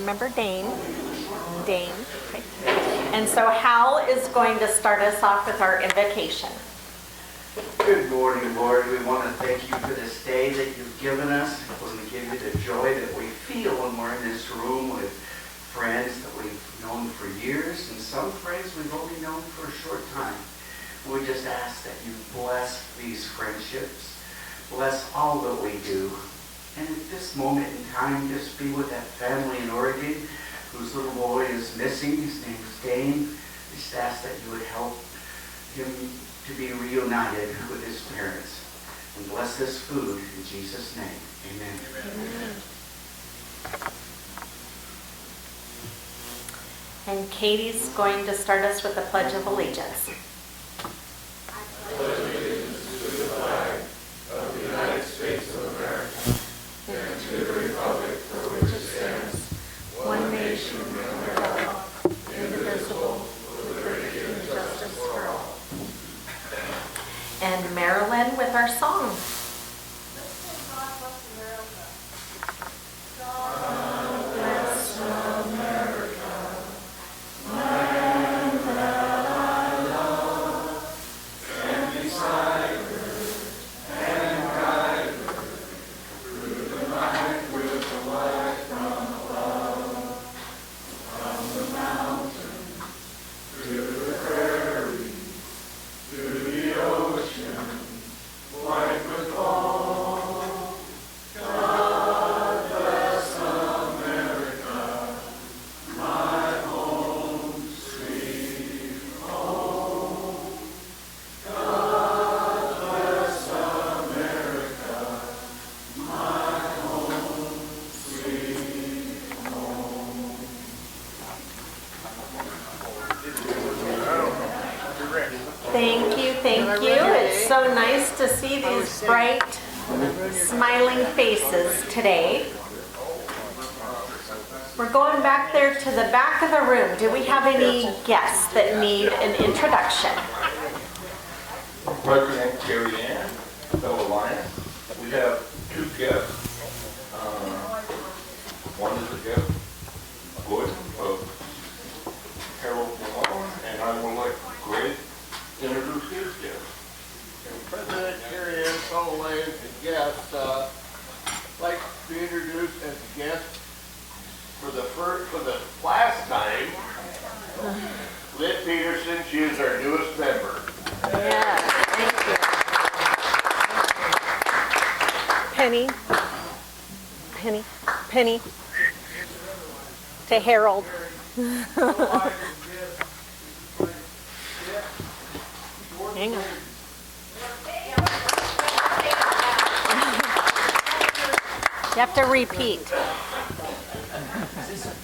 member Dane. Dane. Okay. And so Hal is going to start us off with our invocation. Good morning, Lord. We want to thank you for this day that you've given us. We want to give you the joy that we feel when we're in this room with friends that we've known for years, and some friends we've only known for a short time. We just ask that you bless these friendships, bless all that we do. And at this moment in time, just be with that family in Oregon whose little boy is missing. His name is Dane. Just ask that you would help him to be reunited with his parents. And bless this food in Jesus' name. Amen. Amen. And Katie's going to start us with the Pledge of Allegiance. I pledge allegiance to the flag of the United States of America and to the republic for which it stands, one nation under God, indivisible, with liberty and justice for all. And Marilyn with our song. Thank you. It's so nice to see these bright, smiling faces today. We're going back there to the back of the room. Do we have any guests that need an introduction? President Carrie Ann, fellow Lions. We have two guests. One is a guest, Gordon of Harold Malone, and I would like Greg to introduce his guest. President Carrie Ann, fellow Lions, and guests, like to be introduced as a guest for the last time, Lynn Peterson. She is our newest member. Yes, thank you. Penny. To Harold. Hang on. You have to repeat.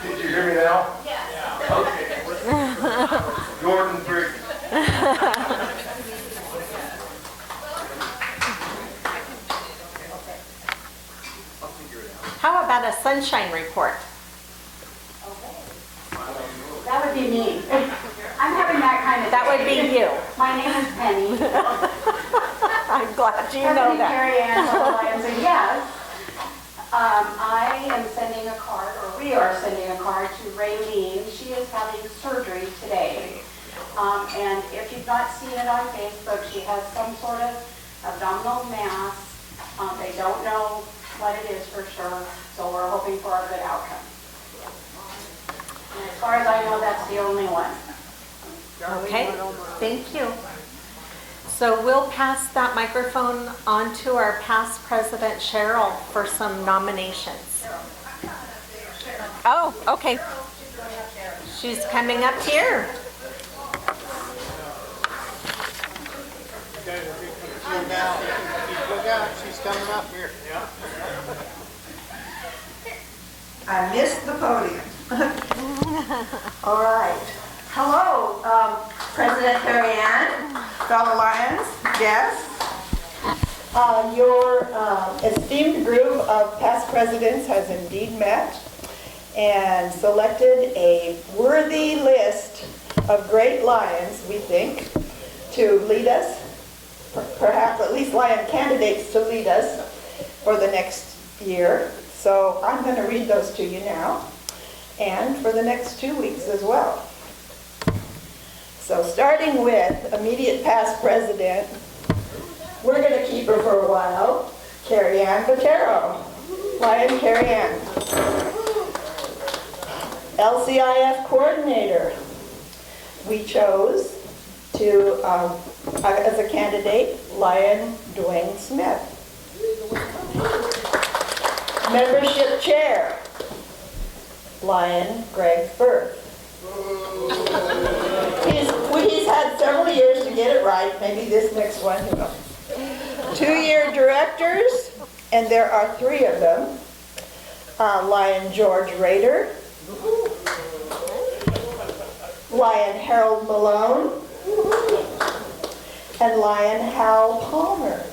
Did you hear me now? Yes. Okay. Jordan Briggs. How about a sunshine report? That would be me. I'm having that kind of That would day. be you. My name is Penny. I'm glad you know President that. Carrie Ann, fellow Lions, and yes, I am sending a card, or we are sending a card to Raylene. She is having surgery today. And if you've not seen it on Facebook, she has some sort of abdominal mass. They don't know what it is for sure, so we're hoping for a good outcome. And as far as I know, that's the only one. Okay, thank you. So we'll pass that microphone on to our past president, Cheryl, for some nominations. Oh, okay. She's coming up here. She's coming up here. I missed the podium. All right. Hello, President Carrie Ann, fellow Lions, guests. Your esteemed group of past presidents has indeed met and selected a worthy list of great Lions, we think, to lead us, perhaps at least Lion candidates to lead us for the next year. So I'm going to read those to you now. and for the next 2 weeks as well. So starting with immediate past president, we're going to keep her for a while, Carrie Ann Botero. Lion Carrie Ann. LCIF coordinator. We chose to, as a candidate, Lion Dwayne Smith. Membership chair, Lion Greg Firth. He's had several years to get it right, maybe this next one, who knows. 2-year directors, and there are 3 of them. Lion George Rader, Lion Harold Malone, and Lion Hal Palmer,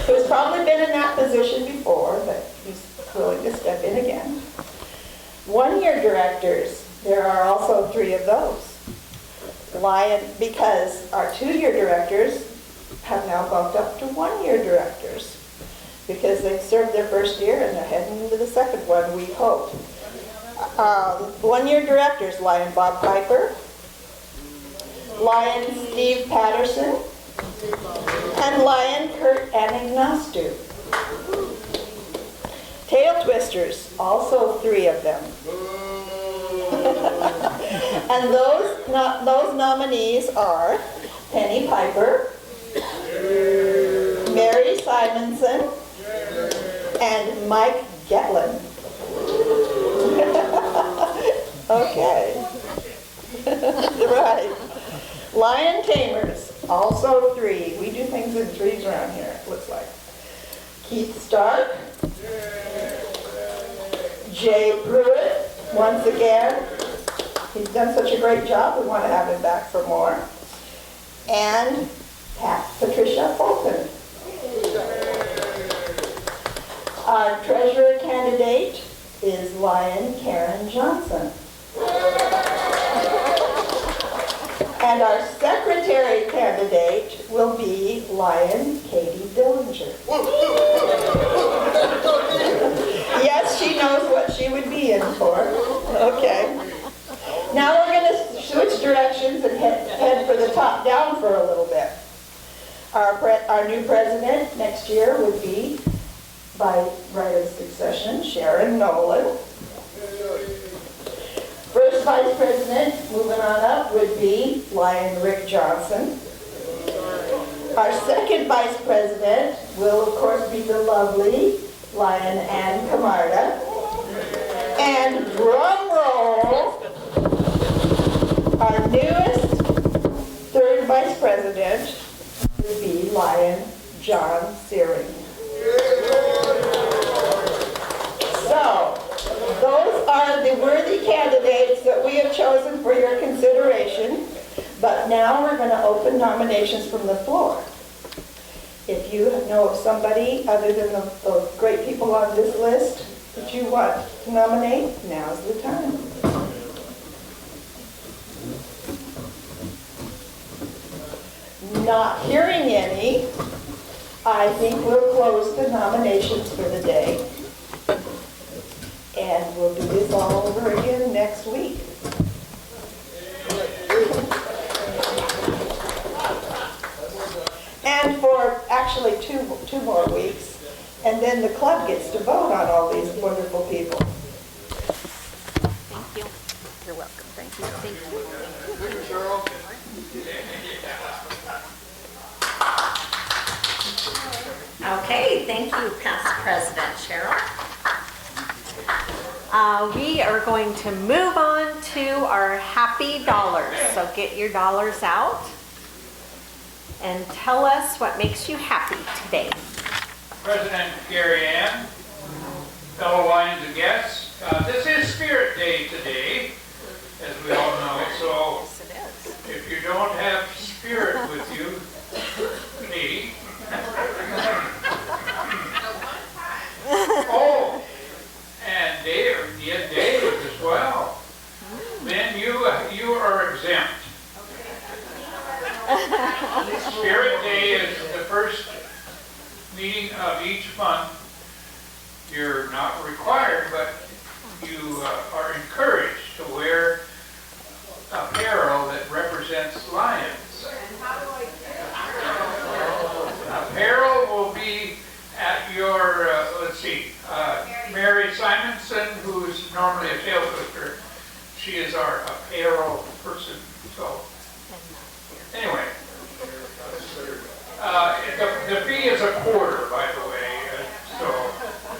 who's probably been in that position before, but he's willing to step in again. 1-year directors, there are also 3 of those. Because our 2-year directors have now bumped up to 1-year directors because they've served their first year and they're heading into the second one, we hope. 1-year directors, Lion Bob Piper, Lion Steve Patterson, and Lion Kurt Anagnostu. Tail twisters, also 3 of them. And those nominees are Penny Piper, Mary Simonson, and Mike Gatlin. Okay. Right. Lion Tamers, also 3. We do things in 3s around here, it looks like. Keith Stark, Jay Pruitt, once again. He's done such a great job, we want to have him back for more. And Patricia Fulton. Our treasurer candidate is Lion Karen Johnson. And our secretary candidate will be Lion Katie Dillinger. Yes, she knows what she would be in for. Okay. Now we're going to switch directions and head for the top down for a little bit. Our new president next year would be, by right of succession, Sharon Nolan. First vice president, moving on up, would be Lion Rick Johnson. Our second vice president will, of course, be the lovely Lion Ann Camarda. And drum roll, our newest third vice president would be Lion John Searing. So, those are the worthy candidates that we have chosen for your consideration. But now we're going to open nominations from the floor. If you know of somebody other than the great people on this list that you want to nominate, now's the time. Not hearing any, I think we'll close the nominations for the day. And we'll do this all over again next week. And for actually two more weeks, and then the club gets to vote on all these wonderful people. Thank you. You're welcome. Thank you. Thank you. Thank you, Cheryl. Okay, thank you, past President Cheryl. We are going to move on to our happy dollars. So get your dollars out and tell us what makes you happy today. President Gary Ann, fellow Lions and guests, this is Spirit Day today, as we all know, so if you don't have spirit with you, me. Oh, and Dave, yeah, Dave as well. Then you are exempt. Spirit Day is the first meeting of each month. You're not required, but you are encouraged to wear apparel that represents lions. Apparel will be at your, let's see, Mary Simonson, who's normally a tail twister. She is our apparel person. So, anyway, the fee is a quarter, by the way, so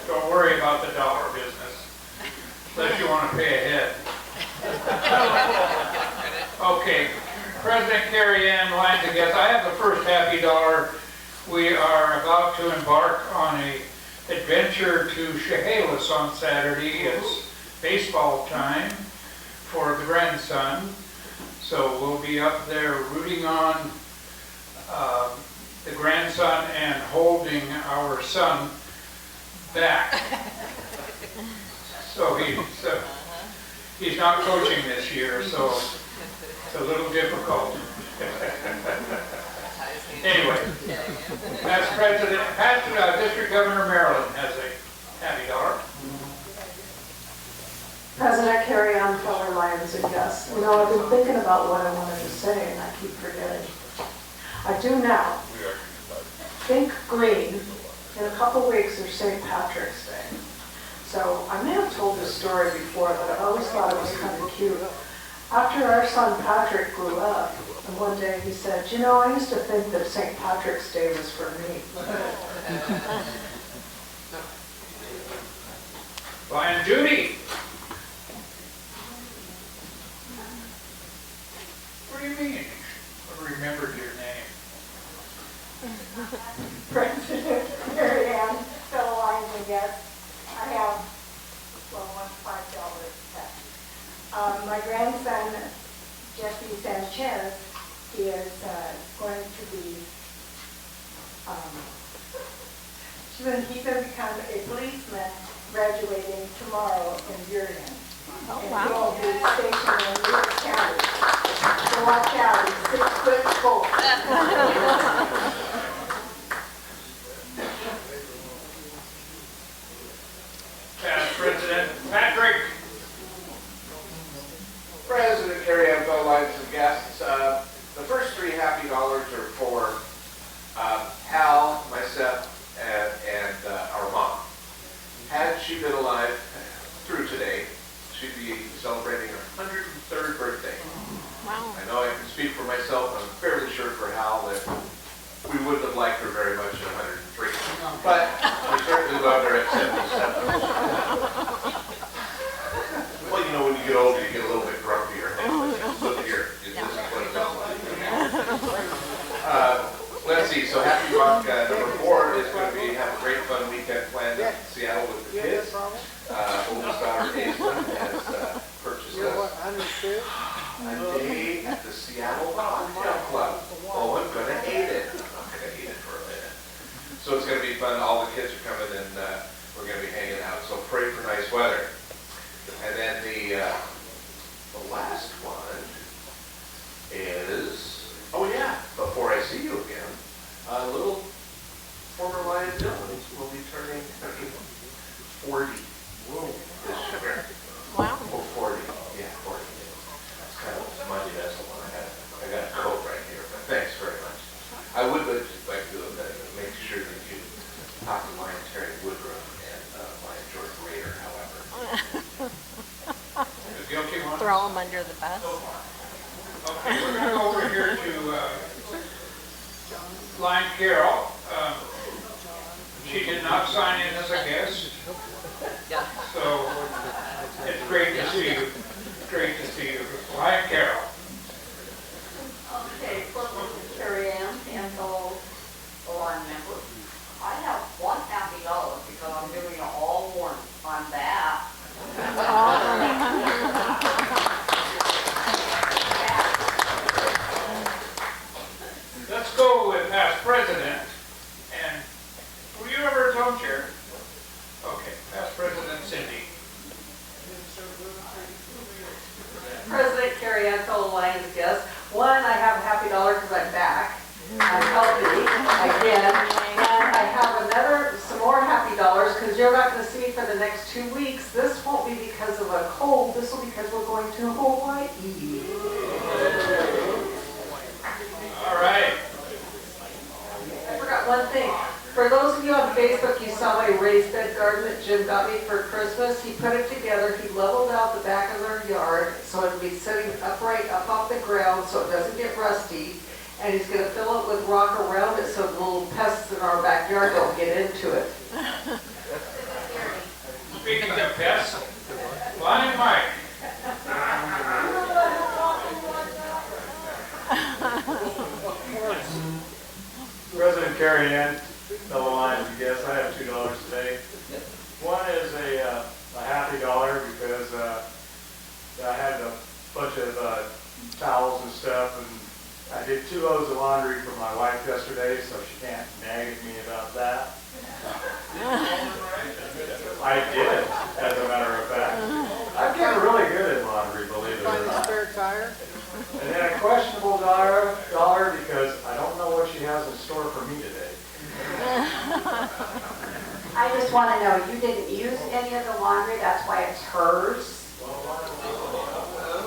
don't worry about the dollar business, unless you want to pay ahead. Okay, President Carrie Ann Lyons, I guess I have the first happy dollar. We are about to embark on a adventure to Chehalis on Saturday. It's baseball time for the grandson. So we'll be up there rooting on the grandson and holding our son back. So he's not coaching this year, so it's a little difficult. Anyway, past District Governor Maryland has a happy dollar. President Carrie Ann, fellow Lions and guests. You know, I've been thinking about what I wanted to say and I keep forgetting. I do now. Think green. In a couple weeks there's St. Patrick's Day. So I may have told this story before, but I've always thought it was kind of cute. After our son Patrick grew up, and one day he said, you know, I used to think that St. Patrick's Day was for me. Lion Judy. What do you mean? I remembered your name. President Mary Ann, fellow Lions and guests, I have, well, $5 left. My grandson, Jesse Sanchez, he is going to be, he's going to become a policeman graduating tomorrow in Burien. Oh, And wow. he'll be stationed in Lewis County. So watch out, he's 6'4". Past President Patrick. President Carrie Ann, fellow Lions and guests, the first three happy dollars are for Hal, myself, and our mom. Had she been alive through today, she'd be celebrating her 103rd birthday. Wow. I know I can speak for myself, I'm fairly sure for Hal that we wouldn't have liked her very much at 103. But we certainly loved her at 77. Well, you know, when you get older, you get a little bit grumpier. Look here, this is what it felt like. Let's see, so Happy Rock number 4 is going to be have a great fun weekend planned in Seattle with the kids. Oldest daughter, Aislinn, has purchased us a day at the Seattle Cocktail Club. Oh, I'm going to hate it. I'm not going to hate it for a minute. So it's going to be fun. All the kids are coming and we're going to be hanging out. So pray for nice weather. And then the last one is, oh yeah, before I see you again, little former Lion Dylan will be turning 40 this year. Wow. Oh, 40, yeah, 40. It's kind of a smudgy vessel. I got a coat right here, but thanks very much. I would just like to make sure that you talk to Lion Terry Woodruff and Lion George Rader, however. The guilty one. Throw them under the bus. Okay, we're going to go over here to Lion Carol. She did not sign in as a guest. So it's great to see you. Great to see you. Lion Carol. Okay, President Carrie Ann, and fellow line members, I have one happy dollar because I'm giving you all warning on that. Let's go with past president. And were you ever a town chair? Okay, past president Cindy. President Carrie Ann, fellow Lions guests, one, I have a happy dollar because I'm back. I'm healthy again. And I have some more happy dollars because you're not going to see for the next 2 weeks. This won't be because of a cold, this will be because we're going to Hawaii. All right. I forgot one thing. For those of you on Facebook, you saw my raised bed garden that Jim got me for Christmas. He put it together, he leveled out the back of our yard, so it'll be sitting upright up off the ground so it doesn't get rusty. And he's gonna fill it with rock around it so the little pests in our backyard don't get into it. Speaking of pests, Lion Mike. President Carrie Ann, fellow Lions and guests, I have $2 today. One is a happy dollar because I had a bunch of towels and stuff, and I did 2 loads of laundry for my wife yesterday, so she can't nag at me about that. I did, as a matter of fact. I'm getting really good at laundry, believe it or not. Spare tire? And then a questionable dollar because I don't know what she has in store for me today. I just want to know, you didn't use any of the laundry, that's why it's hers?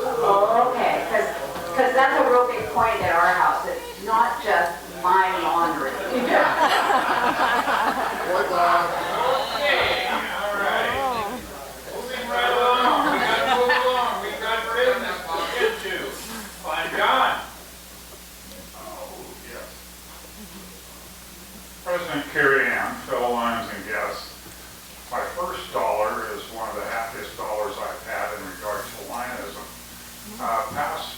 Oh, okay, because that's a real big point at our house. It's not just my laundry. Okay, all right. Moving right along. We got to move along. We've got business to get to. Fine, John. President Carrie Ann, fellow Lions and guests, my first dollar is one of the happiest dollars I've had in regard to Lionism. Past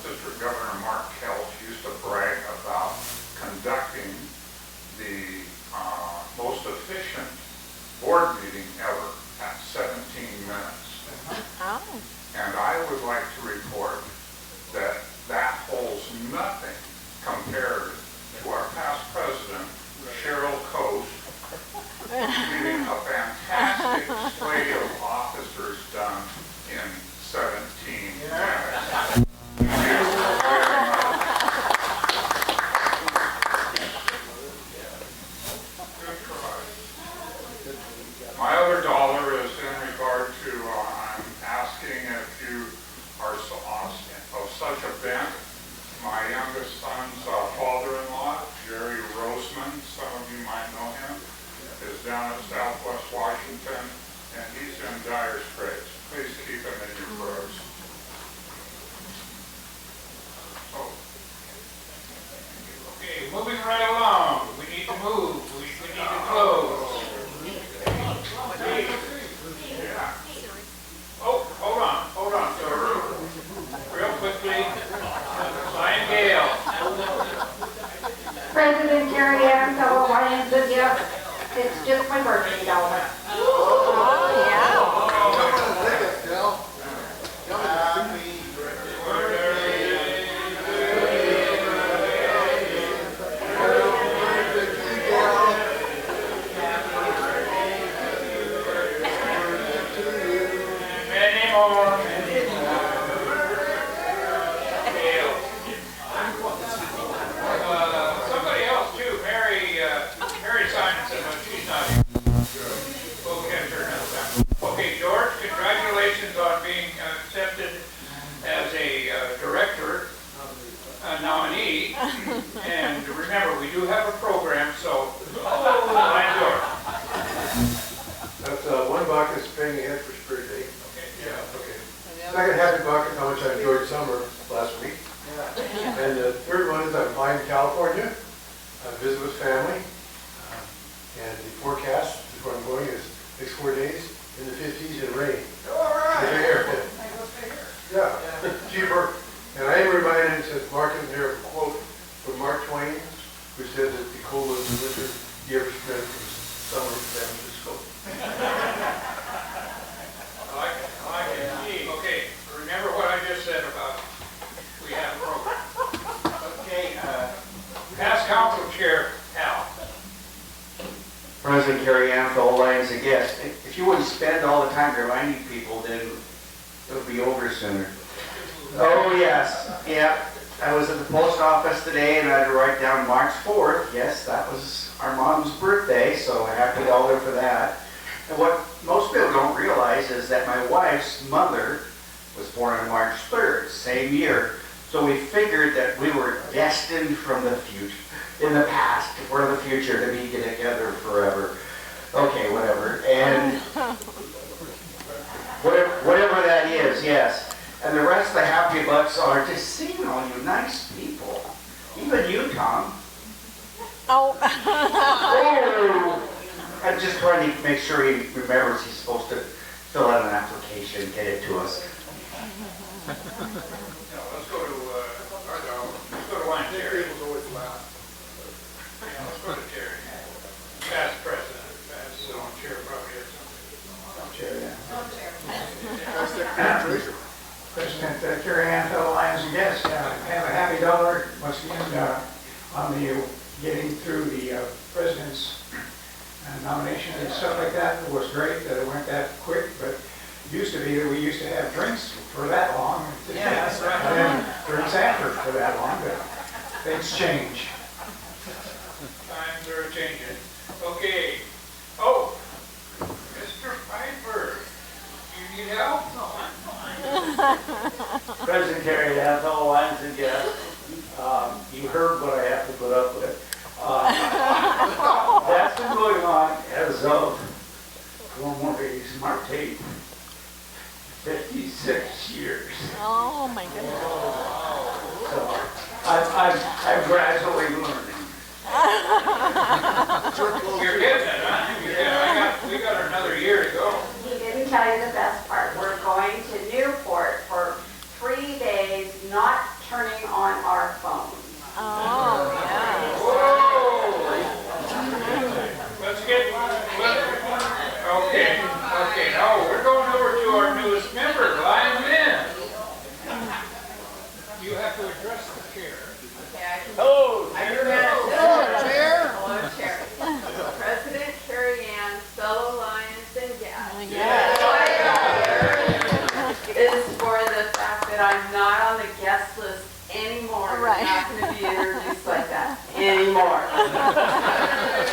District Governor Mark Kelch used to brag about conducting the most efficient board meeting ever at 17 minutes. And I would like to report that that holds nothing compared to our past president, Cheryl Coast, getting a fantastic slate of officers done in 17 minutes. My other dollar is in regard to, I'm asking if you are of such a bent. My youngest son's father-in-law, Jerry Roseman, some of you might know him, is down at Southwest Washington, and he's in dire straits. Please keep him in your prayers. Okay, moving right along. We need to move. We need to close. Yeah. Oh, hold on, sir. Real quickly. Lion Gale. President Carrie Ann, fellow Lions and guests, it's just my birthday dollar. Many more. Somebody else too, Mary Simonson, but she's not here. We'll catch her another time. Okay, George, congratulations on being accepted as a director nominee. And remember, we do have a program, so, Lion George. That's $1 is paying ahead for Spirit Day. Okay. Yeah, okay. Second happy buck is how much I enjoyed summer last week. And the third one is I'm flying to California, visit with family. And the forecast, where I'm going, is next 4 days in the 50s and rain. All right. Stay here. Yeah, cheaper. And I am reminded, since Mark isn't here, of a quote from Mark Twain, who said that the coldest winter he ever spent was summer in San Francisco. I like it. Okay, remember what I just said about we have a program. Okay, past council chair, Al. President Carrie Ann, fellow Lions and guests, if you wouldn't spend all the time reminding people, then it would be over sooner. Oh, yes. Yeah. I was at the post office today and I had to write down March 4th. Yes, that was our mom's birthday, so a happy dollar for that. And what most people don't realize is that my wife's mother was born on March 3rd, same year. So we figured that we were destined from the future, in the past, for the future, to be together forever. Okay, whatever. And whatever that is, yes. And the rest of the happy bucks are just seeing all you nice people. Even you, Tom. Oh. Oh. I'm just trying to make sure he remembers he's supposed to fill out an application and get it to us. No, let's go to Wine Terry. Yeah, let's go to Terry. Past president, past chair probably is. Chair, yeah. President Carrie Ann, fellow Lions and guests, have a happy dollar once again on the getting through the president's nomination and stuff like that. It was great that it went that quick, but it used to be that we used to have drinks for that long. Yeah, that's right. And then drinks after for that long, but things change. Times are changing. Okay. Oh, Mr. Piper, you need help? No, I'm fine. President Carey, fellow Lions and guests, you heard what I have to put up with. That's been going on as of March 8th, 56 years. Oh, my goodness. So I'm gradually learning. You're getting it, huh? You're getting it. We got another year to go. He didn't tell you the best part. We're going to Newport for 3 days, not turning on our phones. Oh, yeah. Okay, now we're going over to our newest member, Lion Lynn. You have to address the chair. Hello, Chair. Hello, Chair. President Carrie Ann, fellow Lions and guests. Is for the fact that I'm not on the guest list anymore. Right. I'm not going to be introduced like that anymore.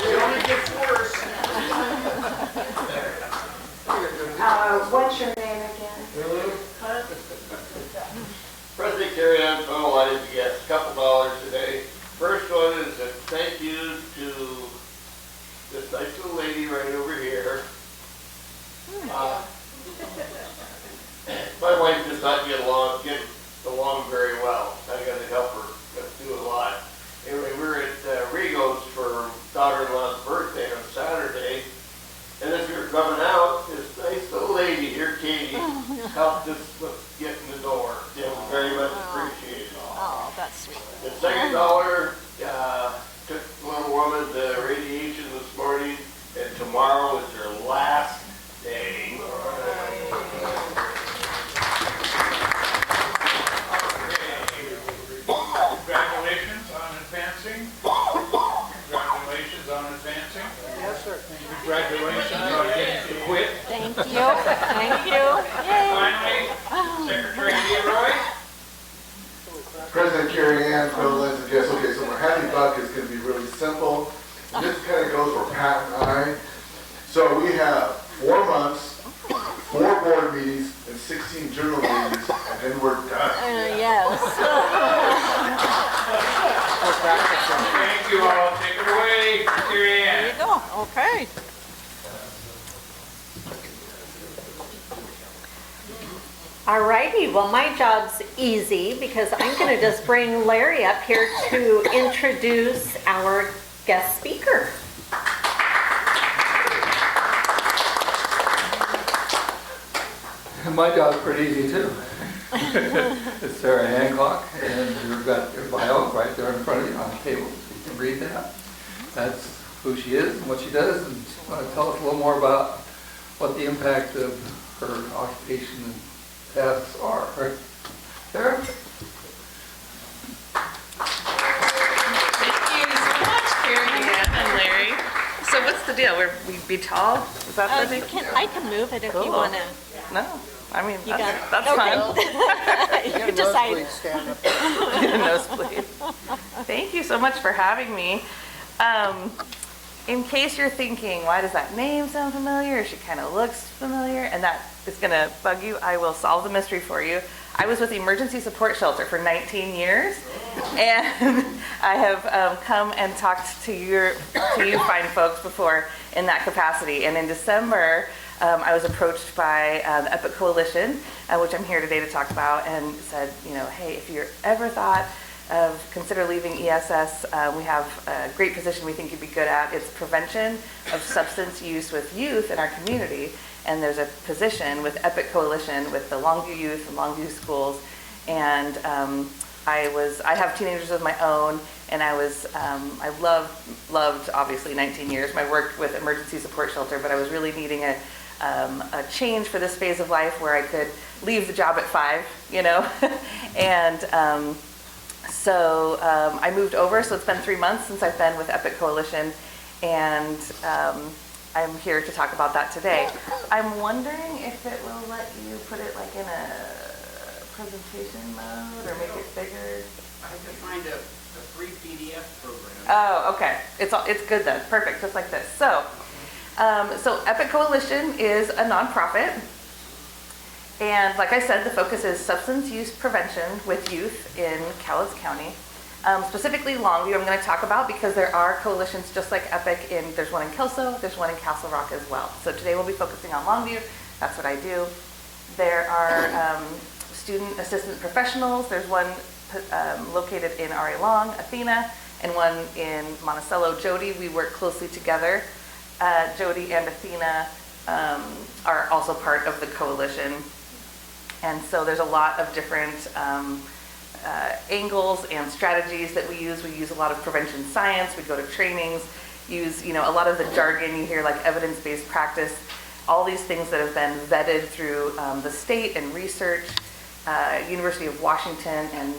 it only gets worse. What's your name again? President Carey Ann, fellow Lions and guests, a couple dollars today. First one is a thank you to this nice little lady right over here. My wife does not get along very well. I got to help her do a lot. Anyway, we were at Rigo's for daughter-in-law's birthday on Saturday, and as we were coming out, this nice little lady here, Katie, helped us get in the door. It was very much appreciated. Oh, that's sweet. The second dollar took the little woman to radiation this morning, and tomorrow is her last day. Congratulations on advancing. Congratulations on advancing. Yes, sir. Congratulations on getting to quit. Thank you. Thank you. Yay. Finally, Secretary Leroy. President Carrie Ann, fellow Lions and guests. Okay, so our happy buck is going to be really simple. This kind of goes for Pat and I. So we have 4 months, 4 board meetings, and 16 journal meetings, and then we're done. Yes. Thank you all. Take it away, Carrie Ann. There you go. Okay. Alrighty, well, my job's easy because I'm going to just bring Larry up here to introduce our guest speaker. My job's pretty easy too. It's Sarah Hancock, and you've got your bio right there in front of you on the table. You can read that. That's who she is and what she does, and she's going to tell us a little more about what the impact of her occupation and tasks are. Right? Sarah? Thank you so much, Carrie Ann and Larry. So what's the deal? We be tall? Is that the thing? I can move it if you Cool. want to. No, I mean, You got it. that's Okay. fine. You decide. Nosebleed. Thank you so much for having me. in case you're thinking, why does that name sound familiar? She kind of looks familiar, and that is going to bug you. I will solve the mystery for you. I was with the Emergency Support Shelter for 19 years, and I have come and talked to you fine folks before in that capacity. And in December, I was approached by the Epic Coalition, which I'm here today to talk about, and said, hey, if you're ever thought of consider leaving ESS, we have a great position we think you'd be good at. It's prevention of substance use with youth in our community. And there's a position with Epic Coalition with the Longview youth and Longview schools. And I have teenagers of my own, and I loved obviously 19 years my work with Emergency Support Shelter, but I was really needing a change for this phase of life where I could leave the job at 5, and so I moved over. So it's been 3 months since I've been with Epic Coalition, and I'm here to talk about that today. I'm wondering if it will let you put it like in a presentation mode or make it bigger. I have to find a free PDF program. Oh, okay. It's good then. Perfect. Just like this. So Epic Coalition is a nonprofit. And like I said, the focus is substance use prevention with youth in Cowlitz County. Specifically Longview I'm going to talk about because there are coalitions just like Epic. There's one in Kelso, there's one in Castle Rock as well. So today we'll be focusing on Longview. That's what I do. There are student assistant professionals. There's one located in RA Long, Athena, and one in Monticello, Jody. We work closely together. Jody and Athena are also part of the coalition. And so there's a lot of different angles and strategies that we use. We use a lot of prevention science. We go to trainings, use a lot of the jargon you hear, like evidence-based practice, all these things that have been vetted through the state and research, University of Washington and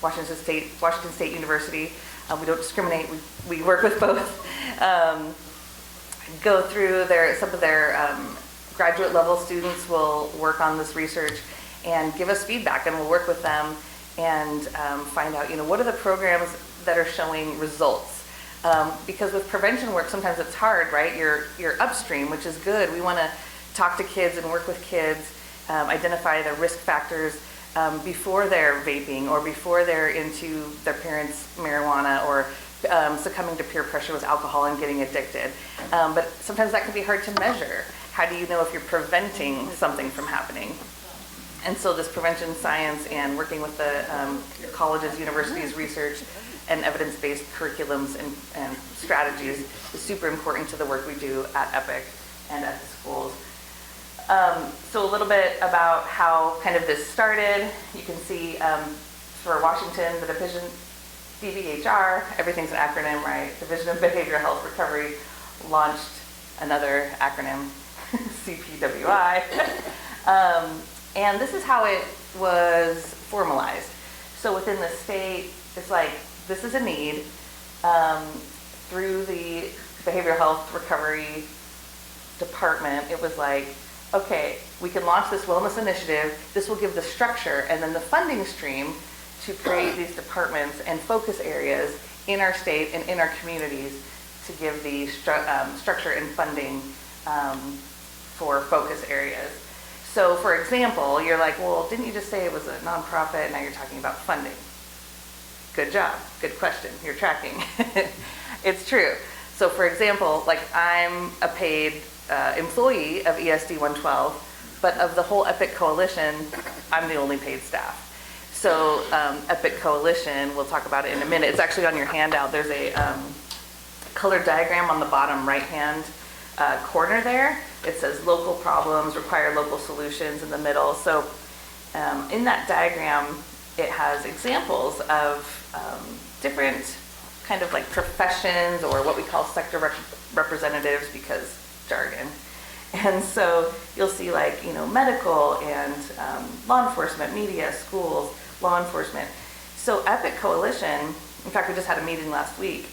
Washington State University. We don't discriminate. We work with both. Go through some of their graduate level students will work on this research and give us feedback, and we'll work with them and find out, what are the programs that are showing results? Because with prevention work, sometimes it's hard, right? You're upstream, which is good. We want to talk to kids and work with kids, identify the risk factors before they're vaping or before they're into their parents' marijuana or succumbing to peer pressure with alcohol and getting addicted. But sometimes that can be hard to measure. How do you know if you're preventing something from happening? And so this prevention science and working with the colleges, universities, research, and evidence-based curriculums and strategies is super important to the work we do at Epic and at the schools. So a little bit about how kind of this started. You can see for Washington, the division, DBHR, everything's an acronym, right? Division of Behavioral Health Recovery launched another acronym, CPWI. And this is how it was formalized. So within the state, it's like, this is a need. Through the Behavioral Health Recovery Department, it was like, okay, we can launch this wellness initiative. This will give the structure and then the funding stream to create these departments and focus areas in our state and in our communities to give the structure and funding for focus areas. So for example, you're like, well, didn't you just say it was a nonprofit and now you're talking about funding? Good job, good question, you're tracking. It's true. So for example, like I'm a paid employee of ESD 112, but of the whole Epic Coalition, I'm the only paid staff. So Epic Coalition, we'll talk about it in a minute. It's actually on your handout. There's a colored diagram on the bottom right-hand corner there. It says local problems require local solutions in the middle. So in that diagram, it has examples of different kind of like professions or what we call sector representatives because jargon. And so you'll see like, medical and law enforcement, media, schools, law enforcement. So Epic Coalition, in fact, we just had a meeting last week,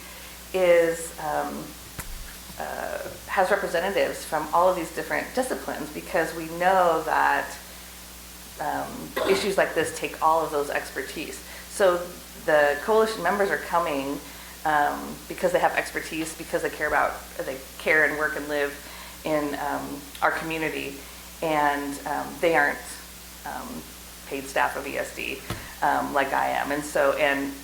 has representatives from all of these different disciplines because we know that issues like this take all of those expertise. So the coalition members are coming because they have expertise, because they care and work and live in our community, and they aren't paid staff of ESD like I am. And so,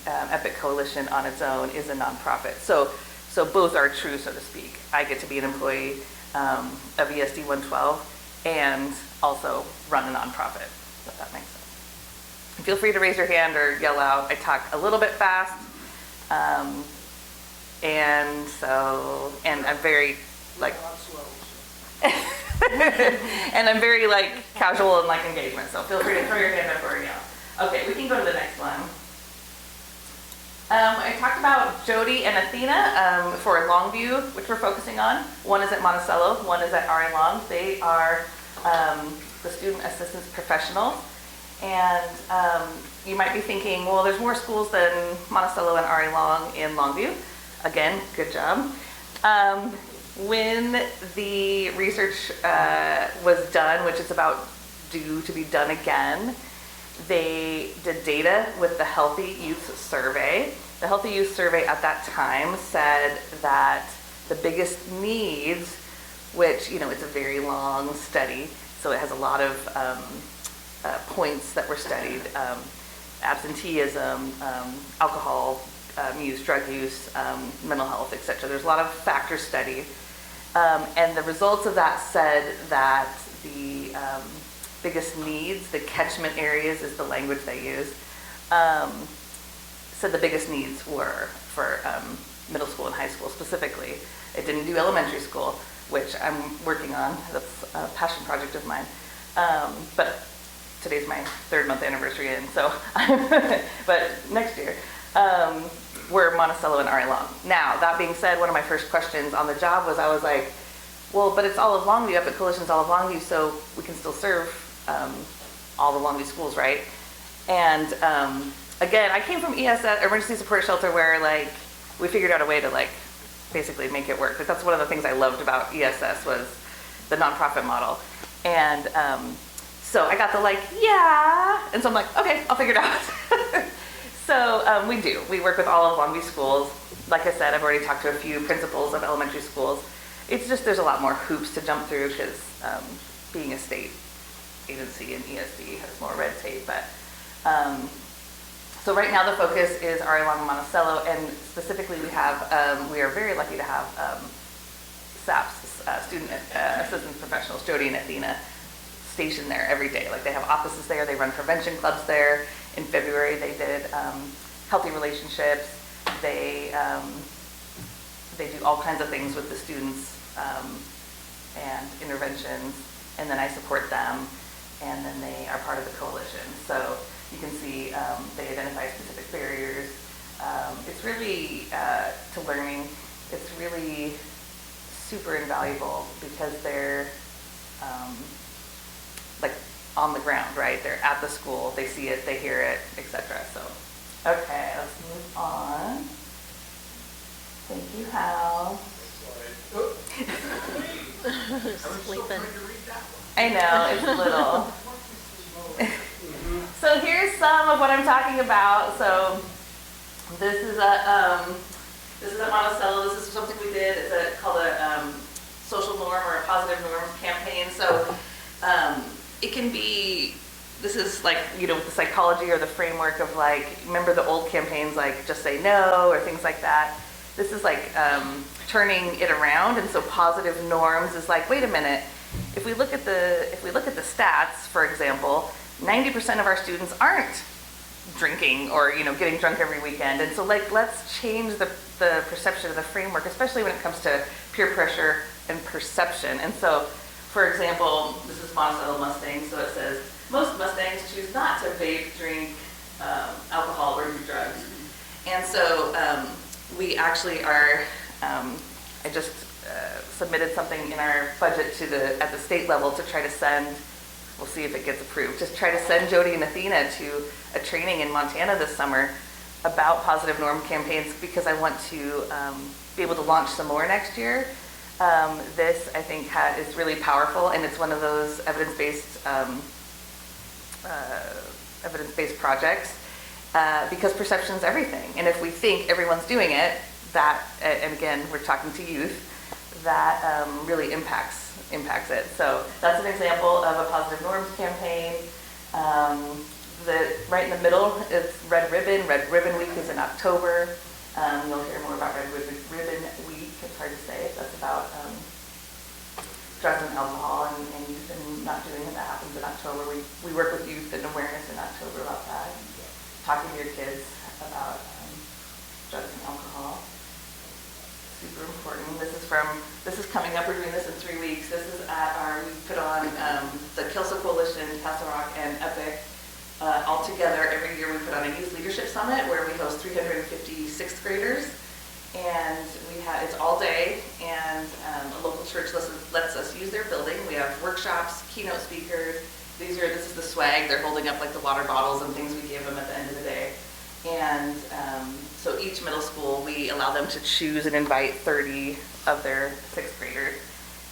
Epic Coalition on its own is a nonprofit. So both are true, so to speak. I get to be an employee of ESD 112 and also run a nonprofit, if that makes sense. Feel free to raise your hand or yell out. I talk a little bit fast. And I'm very like, and I'm very like casual and like engagement. So feel free to throw your hand up or yell. Okay, we can go to the next one. I talked about Jody and Athena for Longview, which we're focusing on. One is at Monticello, one is at RI Long. They are the student assistance professionals. And you might be thinking, well, there's more schools than Monticello and RI Long in Longview. Again, good job. When the research was done, which is about due to be done again, they did data with the Healthy Youth Survey. The Healthy Youth Survey at that time said that the biggest needs, which, you know, it's a very long study, so it has a lot of points that were studied, absenteeism, alcohol use, drug use, mental health, etc. There's a lot of factors studied. And the results of that said that the biggest needs, the catchment areas is the language they use, said the biggest needs were for middle school and high school specifically. It didn't do elementary school, which I'm working on. That's a passion project of mine. But today's my 3rd month anniversary in, so, but next year, we're Monticello and RI Long. Now, that being said, one of my first questions on the job was, I was like, well, but it's all of Longview, Epic Coalition's all of Longview, so we can still serve all the Longview schools, right? And again, I came from ESS, Emergency Support Shelter, where like, we figured out a way to like, basically make it work. Like, that's one of the things I loved about ESS was the nonprofit model. And so I got the like, yeah, and so I'm like, okay, I'll figure it out. So we do. We work with all of Longview schools. Like I said, I've already talked to a few principals of elementary schools. It's just there's a lot more hoops to jump through because being a state agency in ESD has more red tape. But so right now the focus is RI Long and Monticello, and specifically we are very lucky to have SAPs, student assistance professionals, Jody and Athena, stationed there every day. Like, they have offices there. They run prevention clubs there. In February, they did healthy relationships. They do all kinds of things with the students and interventions, and then I support them, and then they are part of the coalition. So you can see they identify specific barriers. It's really, to learning, it's really super invaluable because they're like on the ground, right? They're at the school, they see it, they hear it, etc. So, okay, let's move on. Thank you, Hal. Sleeping. I know, it's little. So here's some of what I'm talking about. So this is at Monticello. This is something we did. It's called a social norm or a positive norms campaign. So it can be, this is like, you know, the psychology or the framework of like, remember the old campaigns like Just Say No or things like that. This is like turning it around, and so positive norms is like, wait a minute, if we look at the stats, for example, 90% of our students aren't drinking or, you know, getting drunk every weekend, and so like, let's change the perception of the framework, especially when it comes to peer pressure and perception. And so, for example, this is Monticello Mustangs, so it says, most Mustangs choose not to vape, drink alcohol, or do drugs. And so we actually are, I just submitted something in our budget at the state level to try to send, we'll see if it gets approved, just try to send Jody and Athena to a training in Montana this summer about positive norm campaigns, because I want to be able to launch some more next year. This, I think, is really powerful, and it's one of those evidence-based projects. because perception's everything. And if we think everyone's doing it, that, and again, we're talking to youth, that really impacts it. So that's an example of a positive norms campaign. Right in the middle is Red Ribbon. Red Ribbon Week is in October. You'll hear more about Red Ribbon Week. It's hard to say. That's about drugs and alcohol and youth and not doing it. That happens in October. We work with youth and awareness in October about that. Talking to your kids about drugs and alcohol. Super important. This is coming up. We're doing this in 3 weeks. This is we put on the Kelso Coalition, Castle Rock, and Epic. All together, every year we put on a youth leadership summit where we host 350 sixth graders. And it's all day, and a local church lets us use their building. We have workshops, keynote speakers. This is the swag. They're holding up like the water bottles and things we gave them at the end of the day. And so each middle school, we allow them to choose and invite 30 of their sixth graders.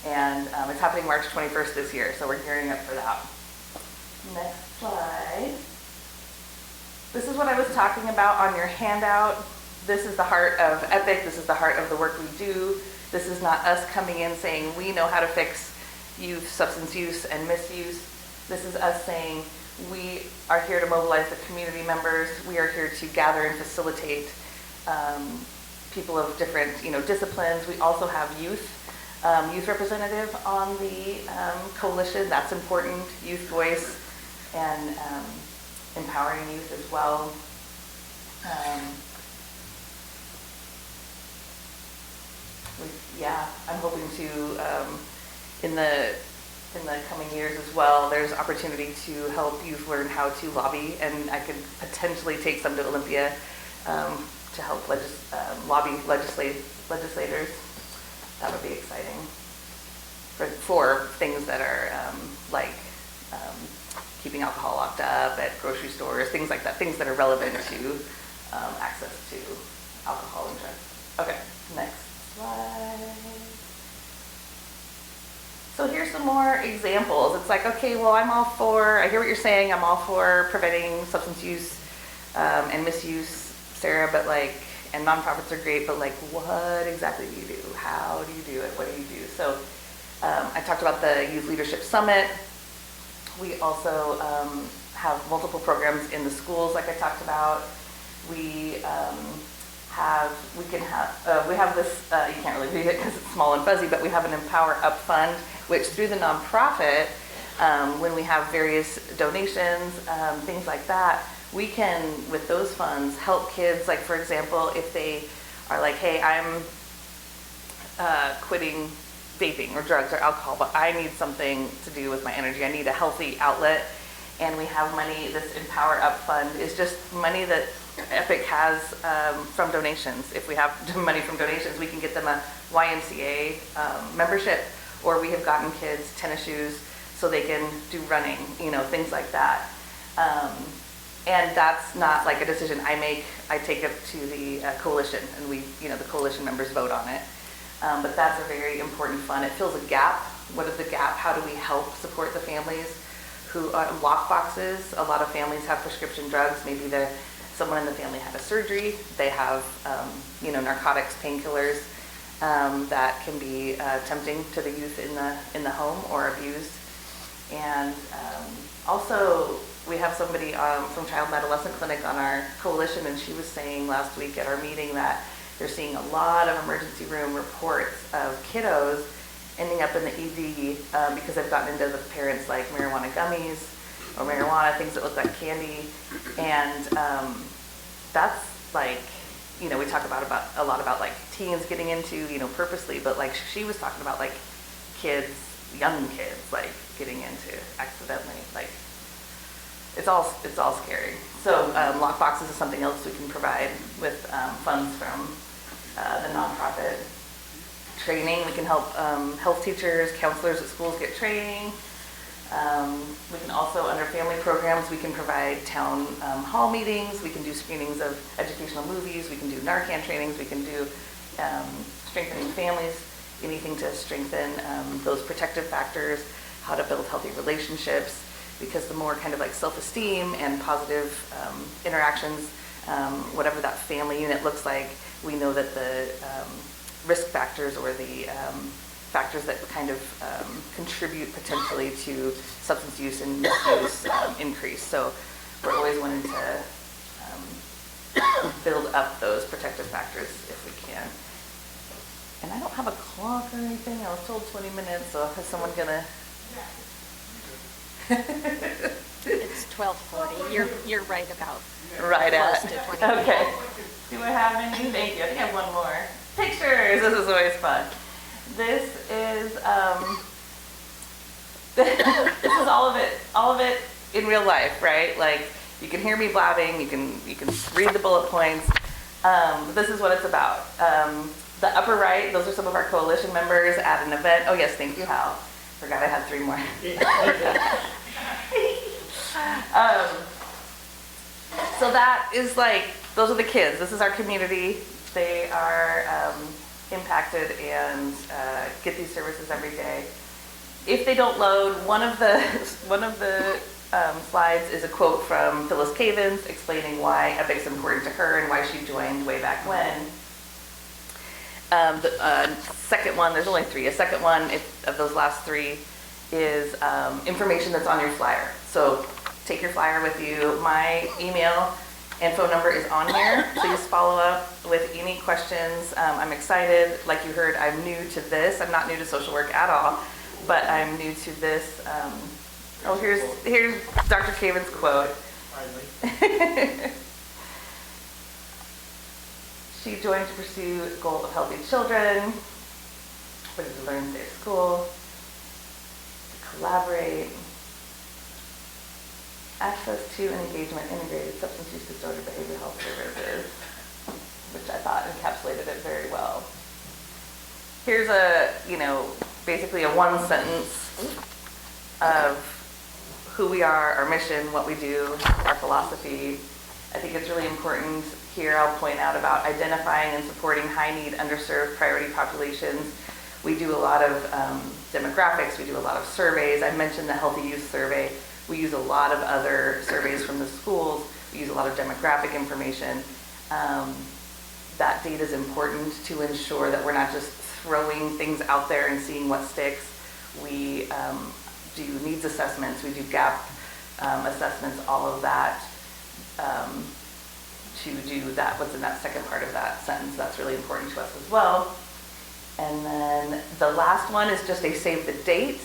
And it's happening March 21st this year, so we're gearing up for that. Next slide. This is what I was talking about on your handout. This is the heart of EPIC. This is the heart of the work we do. This is not us coming in saying we know how to fix youth substance use and misuse. This is us saying we are here to mobilize the community members. We are here to gather and facilitate people of different disciplines. We also have youth representative on the coalition. That's important. Youth voice and empowering youth as well. I'm hoping to in the coming years as well, there's opportunity to help youth learn how to lobby, and I could potentially take some to Olympia to help lobby legislators. That would be exciting for things that are like keeping alcohol locked up at grocery stores, things like that, things that are relevant to access to alcohol and drugs. Okay, next slide. So here's some more examples. It's like, okay, well, I hear what you're saying, I'm all for preventing substance use and misuse, Sarah, but and nonprofits are great, but what exactly do you do? How do you do it? What do you do? So I talked about the Youth Leadership Summit. We also have multiple programs in the schools, like I talked about. We have this, you can't really read it because it's small and fuzzy, but we have an Empower Up Fund, which through the nonprofit, when we have various donations, things like that, we can, with those funds, help kids, like for example, if they are like, hey, I'm quitting vaping or drugs or alcohol, but I need something to do with my energy. I need a healthy outlet. And we have money, this Empower Up Fund is just money that EPIC has from donations. If we have money from donations, we can get them a YMCA membership, or we have gotten kids tennis shoes so they can do running, things like that. And that's not like a decision I make. I take it to the coalition, and the coalition members vote on it. But that's a very important fund. It fills a gap. What is the gap? How do we help support the families who lock boxes? A lot of families have prescription drugs. Maybe someone in the family had a surgery. They have, narcotics, painkillers that can be tempting to the youth in the home or abused. And also, we have somebody from Child and Adolescent Clinic on our coalition, and she was saying last week at our meeting that they're seeing a lot of emergency room reports of kiddos ending up in the ED because they've gotten into the parents like marijuana gummies or marijuana, things that look like candy. And that's we talk about a lot about teens getting into, purposely, but she was talking about kids, young kids, getting into accidentally, it's all scary. So lock boxes is something else we can provide with funds from the nonprofit. Training, we can help health teachers, counselors at schools get training. We can also, under family programs, we can provide town hall meetings. We can do screenings of educational movies. We can do Narcan trainings. We can do strengthening families, anything to strengthen those protective factors, how to build healthy relationships. because the more kind of like self-esteem and positive interactions, whatever that family unit looks like, we know that the risk factors or the factors that kind of contribute potentially to substance use and misuse increase. So we're always wanting to build up those protective factors if we can. And I don't have a clock or anything. I was told 20 minutes, so is someone gonna? It's 12:40. You're right about. Right at. Close to 20 minutes. Okay. Do I have any? Thank you. I think I have one more. Pictures. This is always fun. This is this is all of it in real life, right? Like you can hear me blabbing, you can read the bullet points. But this is what it's about. The upper right, those are some of our coalition members at an event. Oh yes, thank you, Hal. Forgot I had 3 more. So that is like, those are the kids. This is our community. They are impacted and get these services every day. If they don't load, one of the slides is a quote from Phyllis Cavins explaining why EPIC's important to her and why she joined way back when. The second one, there's only 3. A second one of those last 3 is information that's on your flyer. So take your flyer with you. My email and phone number is on here. Please follow up with any questions. I'm excited. Like you heard, I'm new to this. I'm not new to social work at all, but I'm new to this. Oh, here's Dr. Caven's quote. She joined to pursue the goal of healthy children, ready to learn, stay at school, to collaborate, access to and engagement integrated substance use disorder behavioral health services, which I thought encapsulated it very well. Here's basically a 1 sentence of who we are, our mission, what we do, our philosophy. I think it's really important here. I'll point out about identifying and supporting high-need, underserved priority populations. We do a lot of demographics. We do a lot of surveys. I mentioned the Healthy Youth Survey. We use a lot of other surveys from the schools. We use a lot of demographic information. That data is important to ensure that we're not just throwing things out there and seeing what sticks. We do needs assessments. We do gap assessments, all of that. To do that, what's in that second part of that sentence, that's really important to us as well. And then the last one is just a save the date,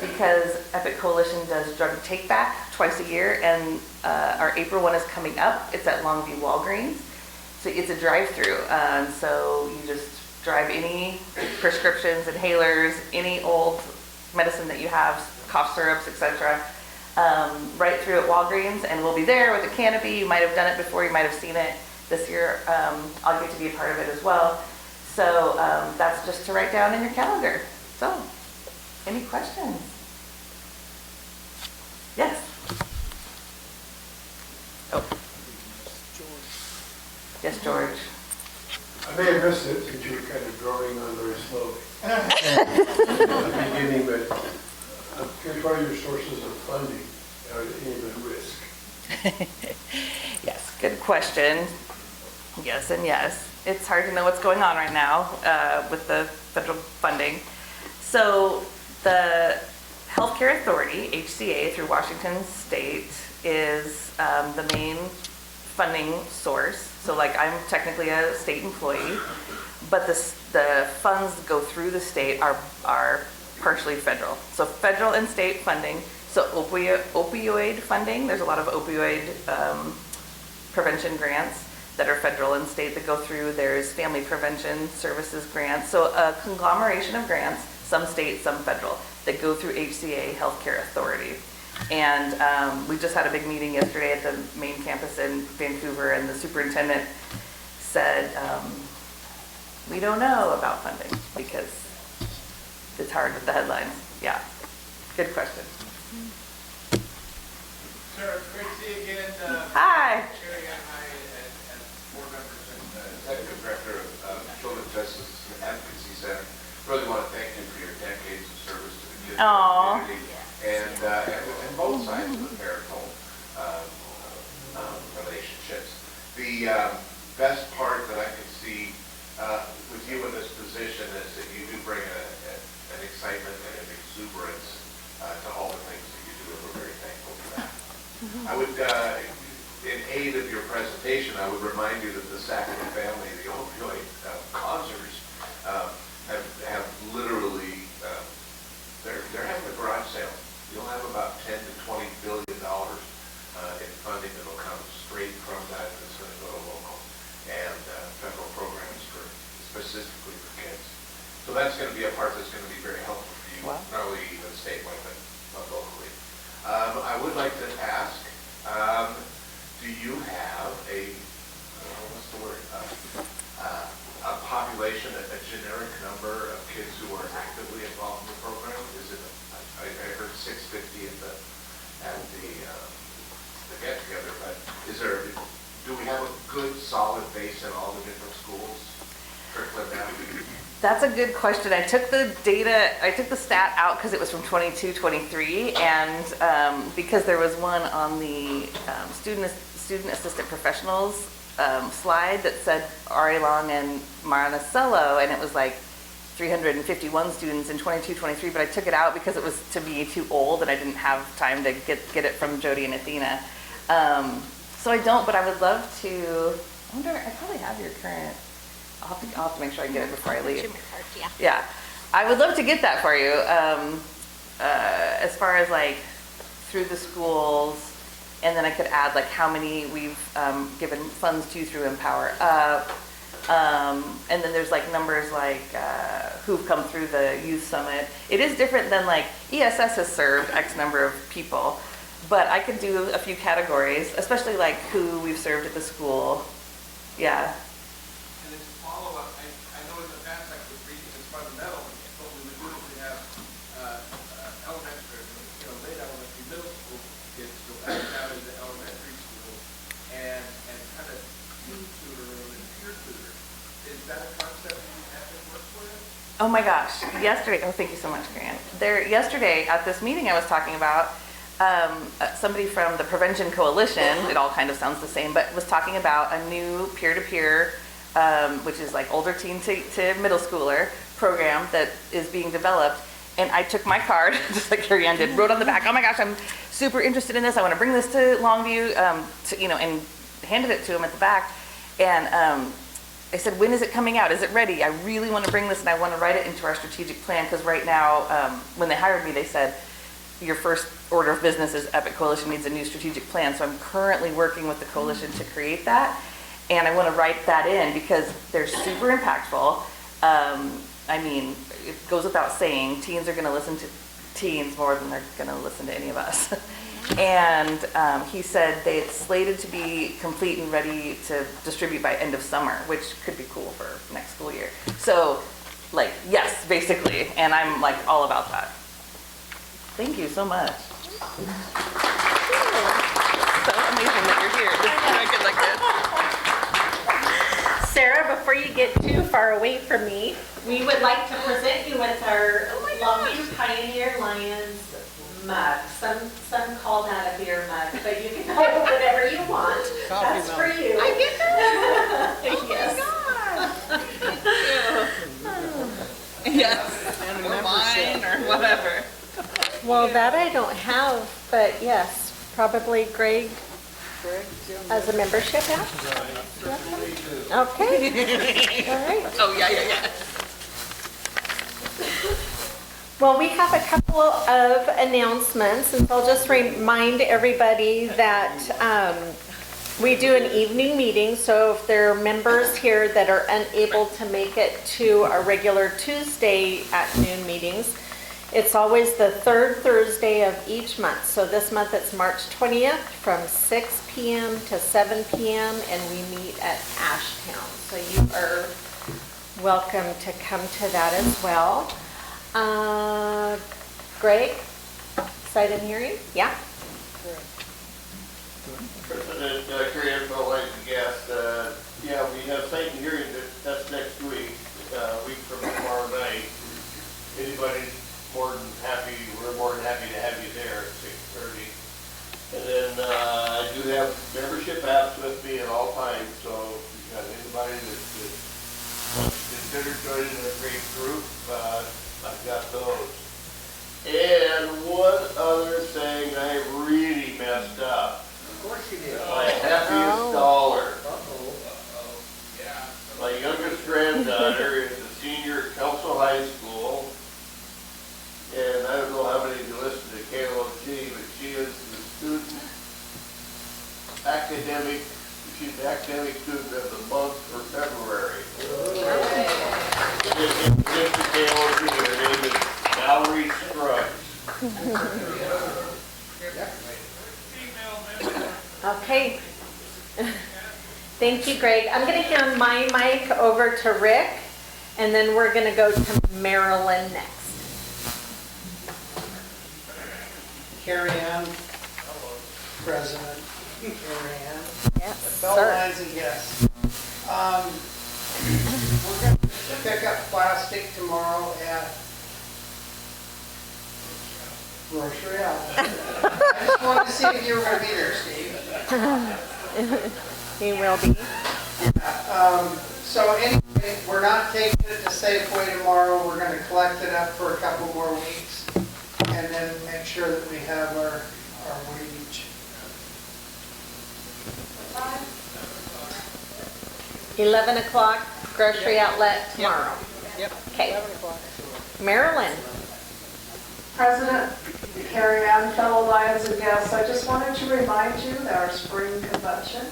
because Epic Coalition does drug take back twice a year, and our April one is coming up. It's at Longview Walgreens. So it's a drive-through, and so you just drive any prescriptions, inhalers, any old medicine that you have, cough syrups, etc., right through at Walgreens, and we'll be there with a canopy. You might have done it before, you might have seen it. This year, I'll get to be a part of it as well. So that's just to write down in your calendar. So, any questions? Yes? Oh. Yes, George. I may have missed it since you were kind of droning on very slowly at the beginning, but I'm curious, what are your sources of funding or any of the risk? Yes, good question. Yes and yes. It's hard to know what's going on right now with the federal funding. So the Healthcare Authority, HCA, through Washington State, is the main funding source. So like I'm technically a state employee, but the funds that go through the state are partially federal. So federal and state funding. So opioid funding, there's a lot of opioid prevention grants that are federal and state that go through. There's family prevention services grants. So a conglomeration of grants, some state, some federal, that go through HCA, Healthcare Authority. And we just had a big meeting yesterday at the main campus in Vancouver, and the superintendent said, we don't know about funding because it's hard with the headlines. Yeah, good question. Sarah, it's great to see you again. Hi. Sherry and I, as board members and executive director of Children's Justice Advocacy Center, really want to thank you for your decades of service to the kids in the community and both sides. I can see with you in this position is that you do bring an excitement and an exuberance to all the things that you do, and we're very thankful for that. I would, in aid of your presentation, I would remind you that the Sacrament family, the opioid causers, have literally, they're having a garage sale. You'll have about $10 to $20 billion in funding that will come straight from that that's going to go to local and federal programs for specifically for kids. So that's going to be a part that's going to be very helpful for you, Wow. not only even statewide, but locally. I would like to ask, do you have what's the word, a population, a generic number of kids who are actively involved in the program? Is it, I heard 650 at the get-together, but do we have a good, solid base in all the different schools trickling down? That's a good question. I took the stat out because it was from 22, 23, and because there was one on the student assistant professionals slide that said R.A. Long and Maranacello, and it was like 351 students in 22, 23, but I took it out because it was to be too old and I didn't have time to get it from Jody and Athena. So I don't, but I would love to. I wonder, I probably have your current. I'll have to make sure I get it before I leave. Yeah, I would love to get that for you. As far as like through the schools, and then I could add like how many we've given funds to through Empower Up, and then there's like numbers like who've come through the youth summit. It is different than like ESS has served X number of people, but I could do a few categories, especially like who we've served at the school. Yeah. And as a follow-up, I know in the past I was reading is fundamental, but we would do is we have elementary, late elementary, middle school kids go back down into elementary school and kind of tutor and peer tutor. Is that a concept you have that works for you? Oh my gosh, yesterday, thank you so much, Grant. Yesterday at this meeting I was talking about, somebody from the Prevention Coalition, it all kind of sounds the same, but was talking about a new peer-to-peer, which is like older teen to middle schooler program that is being developed. And I took my card, just like Carrie Ann did, wrote on the back, oh my gosh, I'm super interested in this. I want to bring this to Longview, and handed it to him at the back. And I said, when is it coming out? Is it ready? I really want to bring this and I want to write it into our strategic plan, because right now, when they hired me, they said, your first order of business is Epic Coalition needs a new strategic plan. So I'm currently working with the coalition to create that. And I want to write that in because they're super impactful. I mean, it goes without saying, teens are going to listen to teens more than they're going to listen to any of us. And he said it's slated to be complete and ready to distribute by end of summer, which could be cool for next school year. So, like, yes, basically. And I'm like all about that. Thank you so much. So amazing that you're here. This is Sarah, before you get too far away from me, we would like to present you with our Longview Pioneer Lions mug. Some call that a beer mug, but you can call it whatever you want. That's for you. I get that? Yes. Yes. Or mine, or whatever. Well, that I don't have, but yes, probably Greg as a membership app. Okay. All right. Oh, yeah. Well, we have a couple of announcements, and I'll just remind everybody that we do an evening meeting, so if there are members here that are unable to make it to our regular Tuesday at noon meetings, it's always the third Thursday of each month. So this month it's March 20th from 6 p.m. to 7 p.m. and we meet at Ashtown. So you are welcome to come to that as well. Greg, sight and hearing? Yeah? President Carrie Ann, Lions and Guests, yeah, we have sight and hearing, that's next week, week from tomorrow night. Anybody's more than happy, we're more than happy to have you there at 6:30. And then I do have membership apps with me at all times, so if you've got anybody that consider joining a great group, I've got those. And one other thing I really messed up. Of course you did. My happiest dollar. My youngest granddaughter is a senior at Kelso High School. And I don't know how many of you listen to KLOG, but she is the she's the academic student of the month for February. In KLOG, her name is Valerie Scruggs. Okay. Thank you, Greg. I'm going to hand my mic over to Rick, and then we're going to go to Marilyn next. Carrie Ann, President, Carrie Ann, Yes, fellow sir. lines and guests. We're going to pick up plastic tomorrow at Grocery Outlet. I just wanted to see if you were going to be there, Steve. He will be. So anyway, we're not taking it to Safeway tomorrow. We're going to collect it up for a couple more weeks and then make sure that we have our weightage. 11 o'clock, grocery outlet tomorrow. Yep. Okay. 11 o'clock. Marilyn. President, Carrie Ann, fellow Lions and guests, I just wanted to remind you that our spring convention,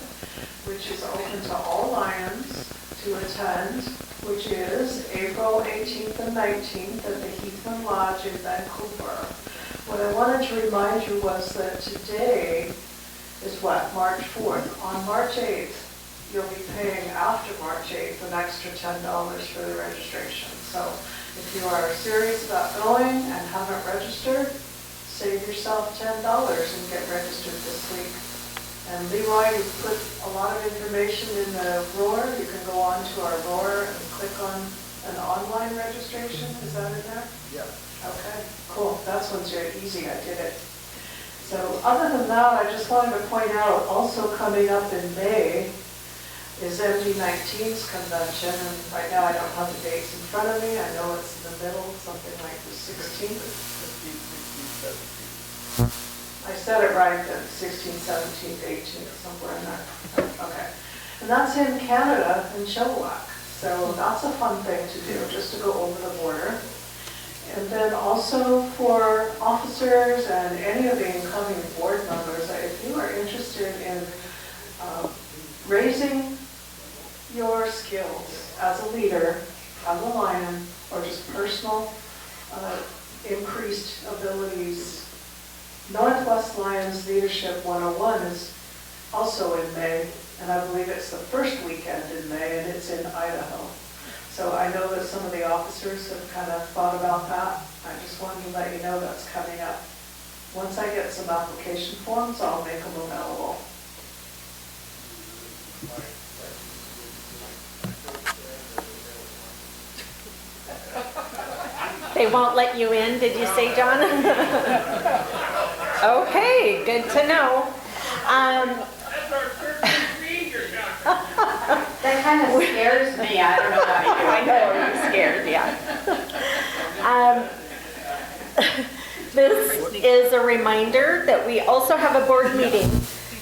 which is open to all Lions to attend, which is April 18th and 19th at the Heathman Lodge in Vancouver. What I wanted to remind you was that today is what, March 4th. On March 8th, you'll be paying after March 8th an extra $10 for the registration. So if you are serious about going and haven't registered, save yourself $10 and get registered this week. And Leroy, you put a lot of information in the ROAR. You can go on to our ROAR and click on an online registration. Is that in there? Yeah. Okay, cool. That's one's very easy. I did it. So other than that, I just wanted to point out, also coming up in May is MD19's convention. And right now I don't have the dates in front of me. I know it's in the middle, something like the 16th. I said it right then, 16th, 17th, 18th, somewhere in there. Okay. And that's in Canada, in Chilliwack. So that's a fun thing to do, just to go over the border. And then also for officers and any of the incoming board members, if you are interested in raising your skills as a leader, as a lion, or just personal increased abilities, Northwest Lions Leadership 101 is also in May, and I believe it's the first weekend in May, and it's in Idaho. So I know that some of the officers have kind of thought about that. I just wanted to let you know that's coming up. Once I get some application forms, I'll make them available. They won't let you in, did you say, John? Okay, good to know. That kind of scares me. I don't know about you. I know, I'm scared, yeah. This is a reminder that we also have a board meeting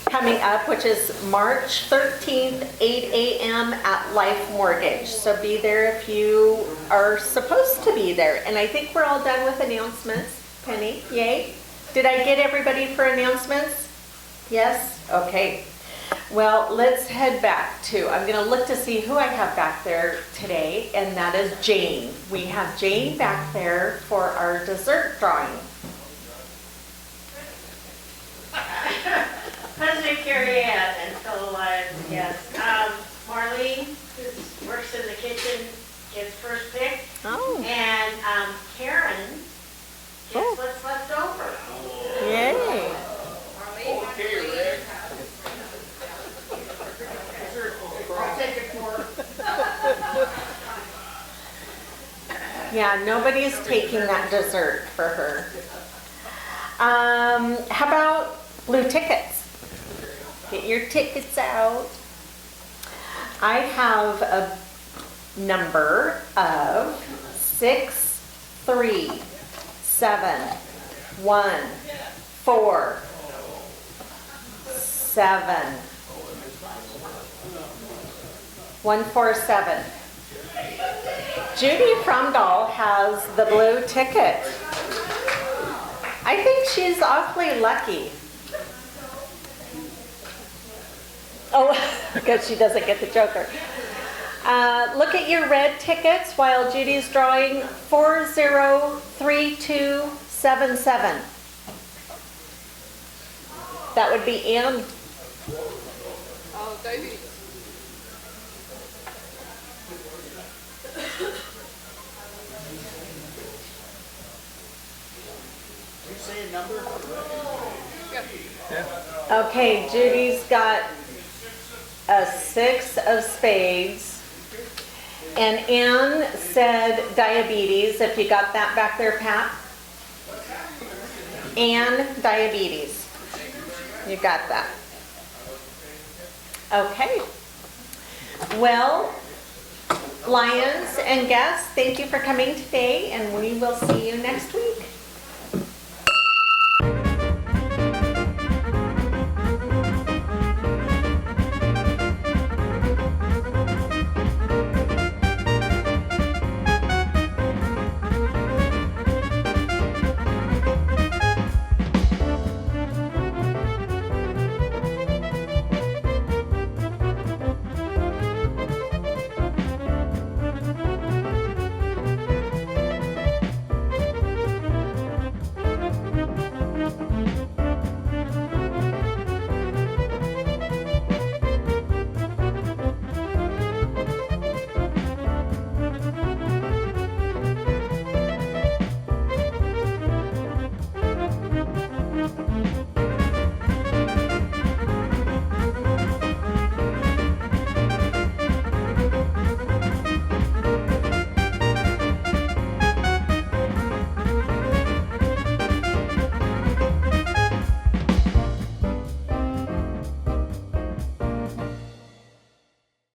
coming up, which is March 13th, 8 a.m. at Life Mortgage. So be there if you are supposed to be there. And I think we're all done with announcements. Penny, yay? Did I get everybody for announcements? Yes? Okay. Well, let's head back to, I'm going to look to see who I have back there today, and that is Jane. We have Jane back there for our dessert drawing. President Carrie Ann and fellow Lions, yes. Marlene, who works in the kitchen, gets first pick. Oh. And Karen gets what's left over. Yay. Marlene, Okay, Rick. I'll take it for her. Yeah, nobody's taking that dessert for her. How about blue tickets? Get your tickets out. I have a number of 6371447. 147. Judy Fromdahl has the blue ticket. I think she's awfully lucky. Oh, because she doesn't get the joker. Look at your red tickets while Judy's drawing 403277. That would be Ann. Oh, diabetes. Did you say a number? Okay, Judy's got a 6 of spades. And Ann said diabetes, if you got that back there, Pat. Ann, diabetes. You got that. Okay. Well, Lions and guests, thank you for coming today, and we will see you next week.